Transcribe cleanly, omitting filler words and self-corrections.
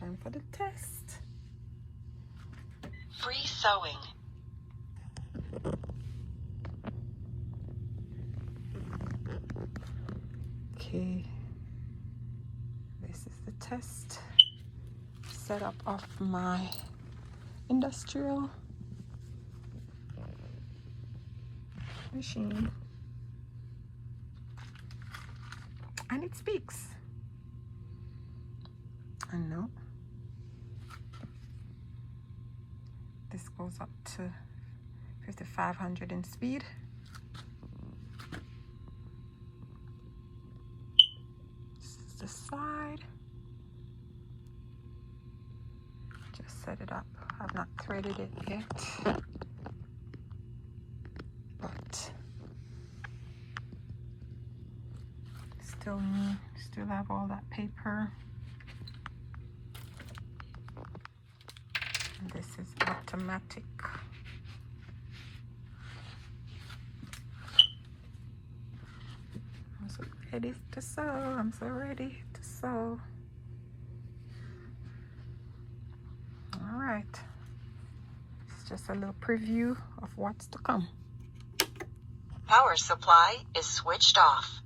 Time for the test. Free sewing. Okay, this is the test setup of my industrial machine, and it speaks. And no, this goes up to 5500 in speed. This is the side. Just set it up. I've not threaded it yet, but still have all that paper. And this is automatic. I'm so ready to sew. I'm so ready to sew. All right. It's just a little preview of what's to come. Power supply is switched off.